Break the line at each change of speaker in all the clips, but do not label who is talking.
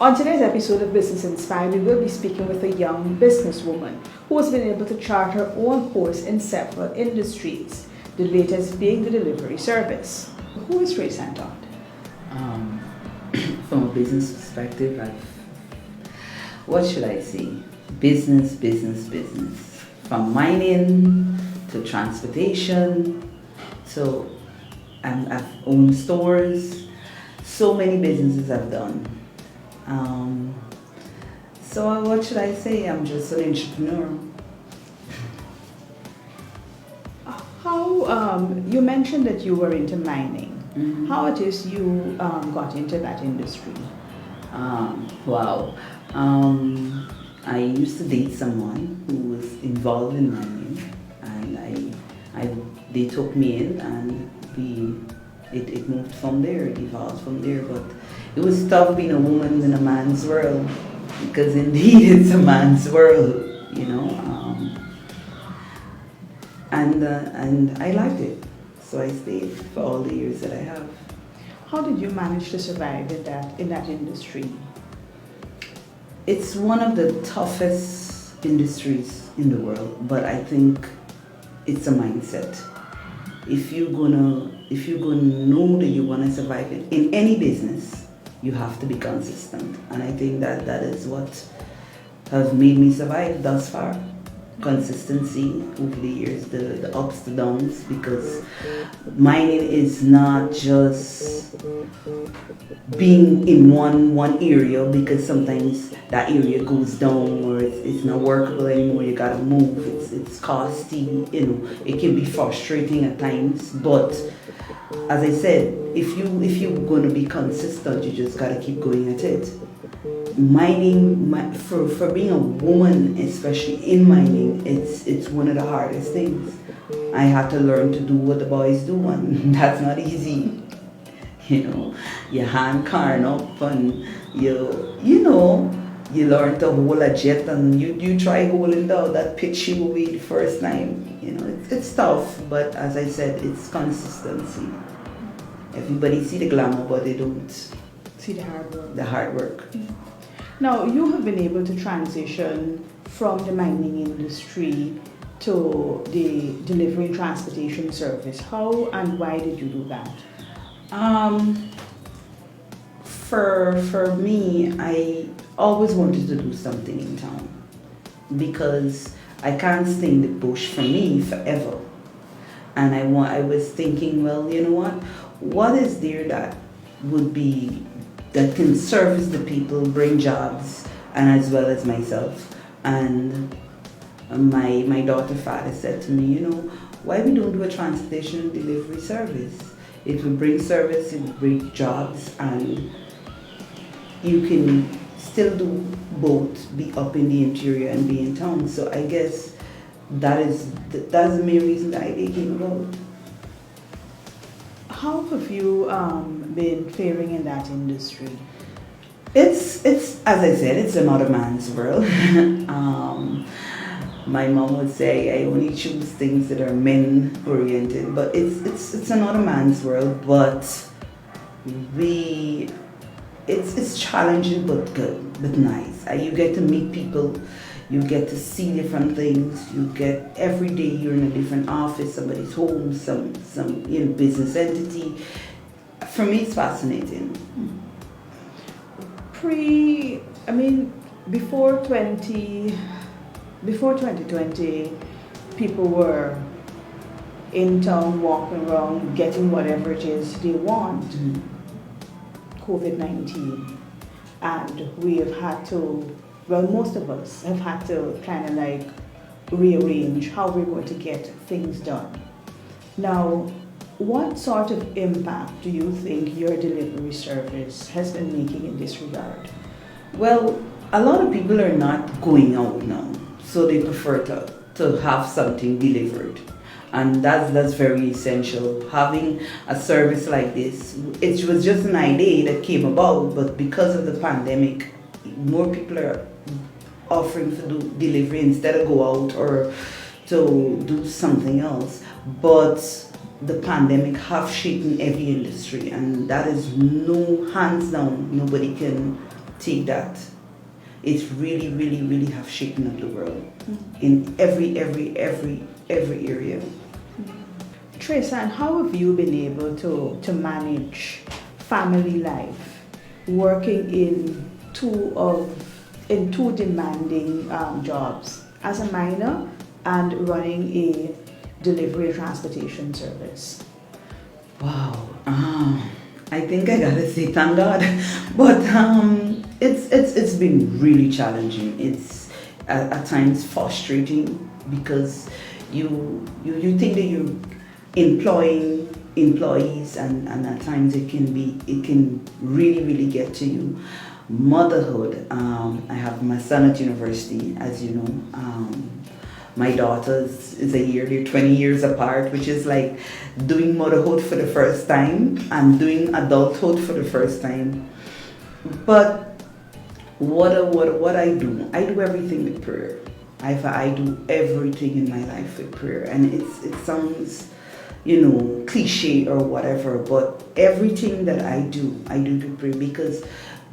On today's episode of Business Inspired, we will be speaking with a young businesswoman who has been able to chart her own course in several industries, the latest being the delivery service. Who is Traceann?
Um, from a business perspective, what should I say? Business. From mining to transportation, so I've owned stores. So many businesses I've done. So what should I say? I'm just an entrepreneur.
How you mentioned that you were into mining.
Mm-hmm.
How it is you got into that industry?
Wow. I used to date someone who was involved in mining, and they took me in, and it moved from there. It evolved from there. But it was tough being a woman in a man's world, because indeed it's a man's world, you know. And I liked it, so I stayed for all the years that I have.
How did you manage to survive in that industry?
It's one of the toughest industries in the world, but I think it's a mindset. If you're gonna know that you wanna survive in any business, you have to be consistent, and I think that is what has made me survive thus far. Consistency over the years, the ups, the downs, because mining is not just being in one area, because sometimes that area goes down or it's not workable anymore, you gotta move, it's costly, you know, it can be frustrating at times, but as I said, if you're gonna be consistent, you just gotta keep going at it. Mining, for being a woman, especially in mining, it's one of the hardest things. I had to learn to do what the boys do, and that's not easy. You know, your hand carn up, and you learn to hold a jet, and you try holding down that pitch you away the first time. You know, it's tough, but as I said, it's consistency. Everybody see the glamour, but they don't
See the hard work.
The hard work.
Mm. Now, you have been able to transition from the mining industry to the delivery and transportation service. How and why did you do that?
For me, I always wanted to do something in town, because I can't stay in the bush for me forever. And I was thinking, well, you know what is there that can service the people, bring jobs, and as well as myself. And my daughter's father said to me, why we don't do a transportation and delivery service? It will bring service, it will bring jobs, and you can still do both, be up in the interior and be in town. So I guess that's the main reason the idea came about.
How have you been faring in that industry?
It's as I said, it's another man's world. My mom would say I only choose things that are men oriented, but it's another man's world. But it's challenging but good, but nice. You get to meet people. You get to see different things. You get every day you're in a different office, somebody's home, some business entity. For me, it's fascinating.
Before 2020, people were in town, walking around, getting whatever it is they want.
Mm-hmm.
COVID-19, and we have had to. Well, most of us have had to kind of like rearrange how we're going to get things done. Now, what sort of impact do you think your delivery service has been making in this regard?
Well, a lot of people are not going out now, so they prefer to have something delivered. And that's very essential. Having a service like this, it was just an idea that came about, but because of the pandemic, more people are offering to do delivery instead of go out or to do something else. But the pandemic have shaken every industry, and that is hands down, nobody can take that. It's really, really, really have shaken up the world in every area.
Traceann, how have you been able to manage family life, working in two demanding jobs as a minor and running a delivery transportation service?
Wow. I think I gotta say thank God, but it's been really challenging. It's at times frustrating because you think that you're employing employees, and at times it can really get to you. Motherhood. I have my son at university, as you know. My daughters is a year, they're 20 years apart, which is like doing motherhood for the first time and doing adulthood for the first time. But what I do everything with prayer. I do everything in my life with prayer, and it sounds, cliche or whatever, but everything that I do with prayer, because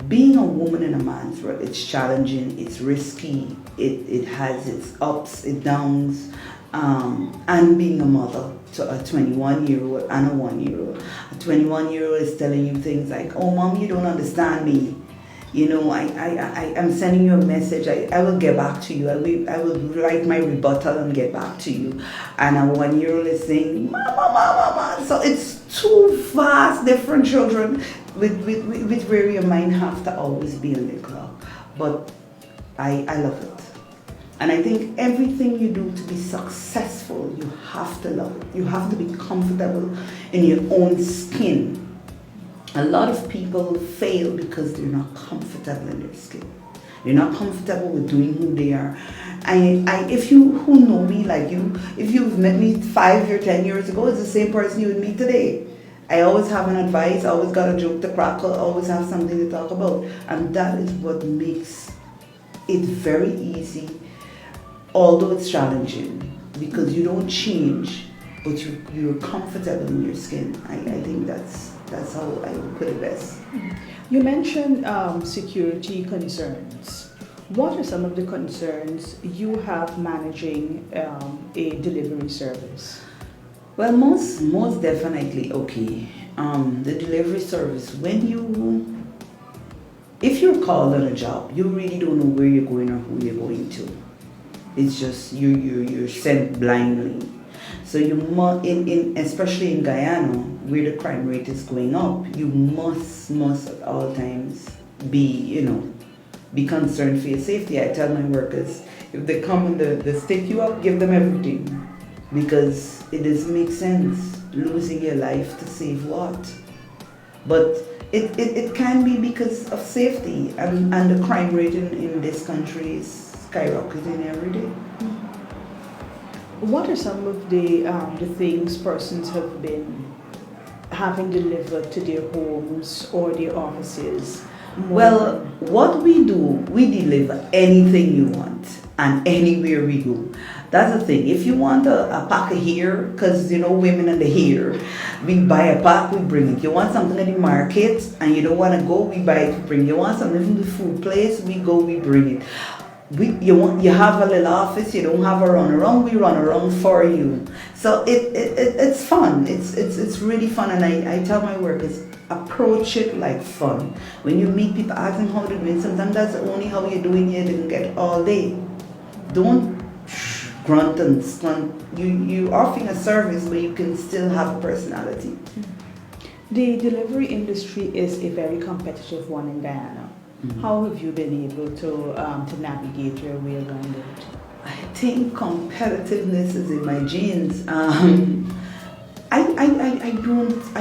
being a woman in a man's world, it's challenging, it's risky, it has its ups, its downs, and being a mother to a 21-year-old and a 1-year-old. A 21-year-old is telling you things like, oh mom, you don't understand me. I'm sending you a message. I will get back to you. I will write my rebuttal and get back to you. And a 1-year-old is saying, mama. So it's two vast different children with where your mind have to always be on the clock. But I love it. And I think everything you do to be successful, you have to love it. You have to be comfortable in your own skin. A lot of people fail because they're not comfortable in their skin. They're not comfortable with doing who they are. If you who know me like you, if you've met me 5 or 10 years ago, it's the same person you would meet today. I always have an advice, I always got a joke to crack, I always have something to talk about. And that is what makes it very easy, although it's challenging, because you don't change, but you're comfortable in your skin. I think that's how I would put it best.
You mentioned security concerns. What are some of the concerns you have managing a delivery service?
Well, most definitely, okay. The delivery service, if you're called on a job, you really don't know where you're going or who you're going to. It's just you're sent blindly. So you must, especially in Guyana, where the crime rate is going up, you must at all times be concerned for your safety. I tell my workers, if they come and they stick you up, give them everything, because it doesn't make sense losing your life to save what. But it can be because of safety, and the crime rate in this country is skyrocketing every day.
What are some of the things persons have been having delivered to their homes or their offices?
Well, what we do, we deliver anything you want and anywhere we go. That's the thing. If you want a pack of hair, because women and the hair, we buy a pack, we bring it. You want something at the market and you don't want to go, we buy it, we bring it. You want something from the food place, we go, we bring it. You have a little office, you don't have a run around, we run around for you. So it's fun. It's really fun, and I tell my workers, approach it like fun. When you meet people, ask them how they're doing. Sometimes that's only how you're doing here, they can get all day. Don't grunt and stunt. You offering a service where you can still have a personality.
The delivery industry is a very competitive one in Guyana. Mm-hmm. How have you been able to navigate your way around it?
I think competitiveness is in my genes. I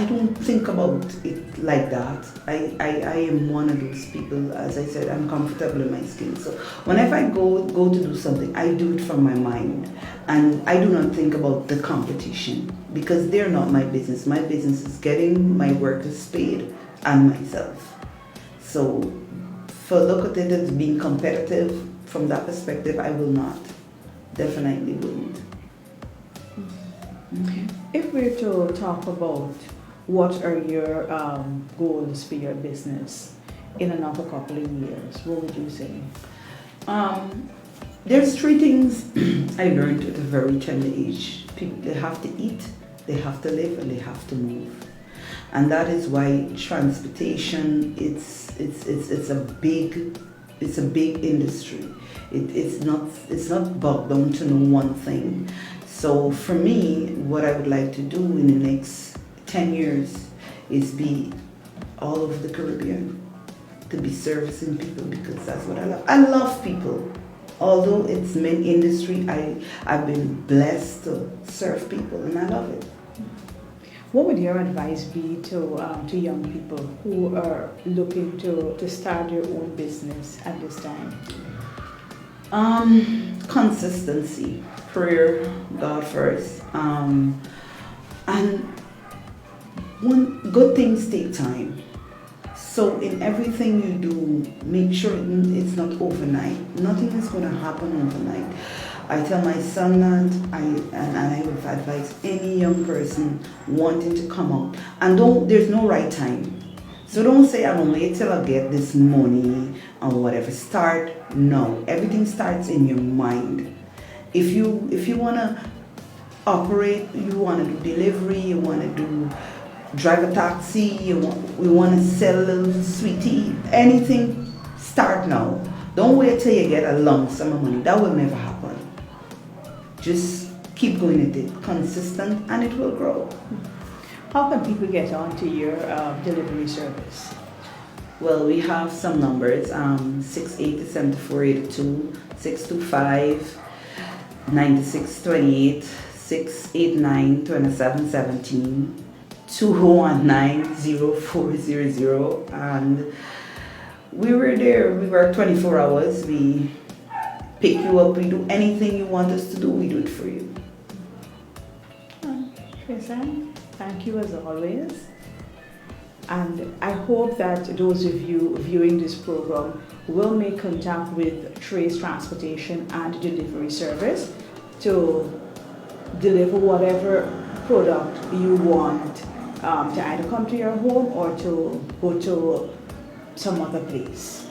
don't think about it like that. I am one of those people, as I said, I'm comfortable in my skin. So whenever I go to do something, I do it from my mind. And I do not think about the competition, because they're not my business. My business is getting my workers paid and myself. So for look at it as being competitive from that perspective, I will not. Definitely wouldn't.
Okay. If we're to talk about what are your goals for your business, in another couple of years? What would you say?
Um, there's three things I learned at a very tender age. People, they have to eat, they have to live, and they have to move. And that is why transportation, it's a big industry. It's not bogged down to no one thing. So for me, what I would like to do in the next 10 years is be all over the Caribbean, to be servicing people, because that's what I love. I love people. Although it's main industry, I've been blessed to serve people, and I love it.
What would your advice be to young people who are looking to start their own business at this time?
Consistency, prayer, God first, and one good things take time. So in everything you do, make sure it's not overnight. Nothing is going to happen overnight. I tell my son that, and I would advise any young person wanting to come out, and there's no right time. So don't say, I'm gonna wait till I get this money or whatever. Start now. Everything starts in your mind. If you wanna operate, you wanna do delivery, you wanna drive a taxi, you wanna sell a little sweetie, anything, start now. Don't wait till you get a lump sum of money. That will never happen. Just keep going at it, consistent, and it will grow.
How can people get onto your delivery service?
Well, we have some numbers, 680-7482, 625-9628, 689-2717, 219-0400, and we were there. We work 24 hours. We pick you up. We do anything you want us to do. We do it for you.
Traceann, thank you as always. And I hope that those of you viewing this program will make contact with Trace Transportation and Delivery Service to deliver whatever product you want to either come to your home or to go to some other place.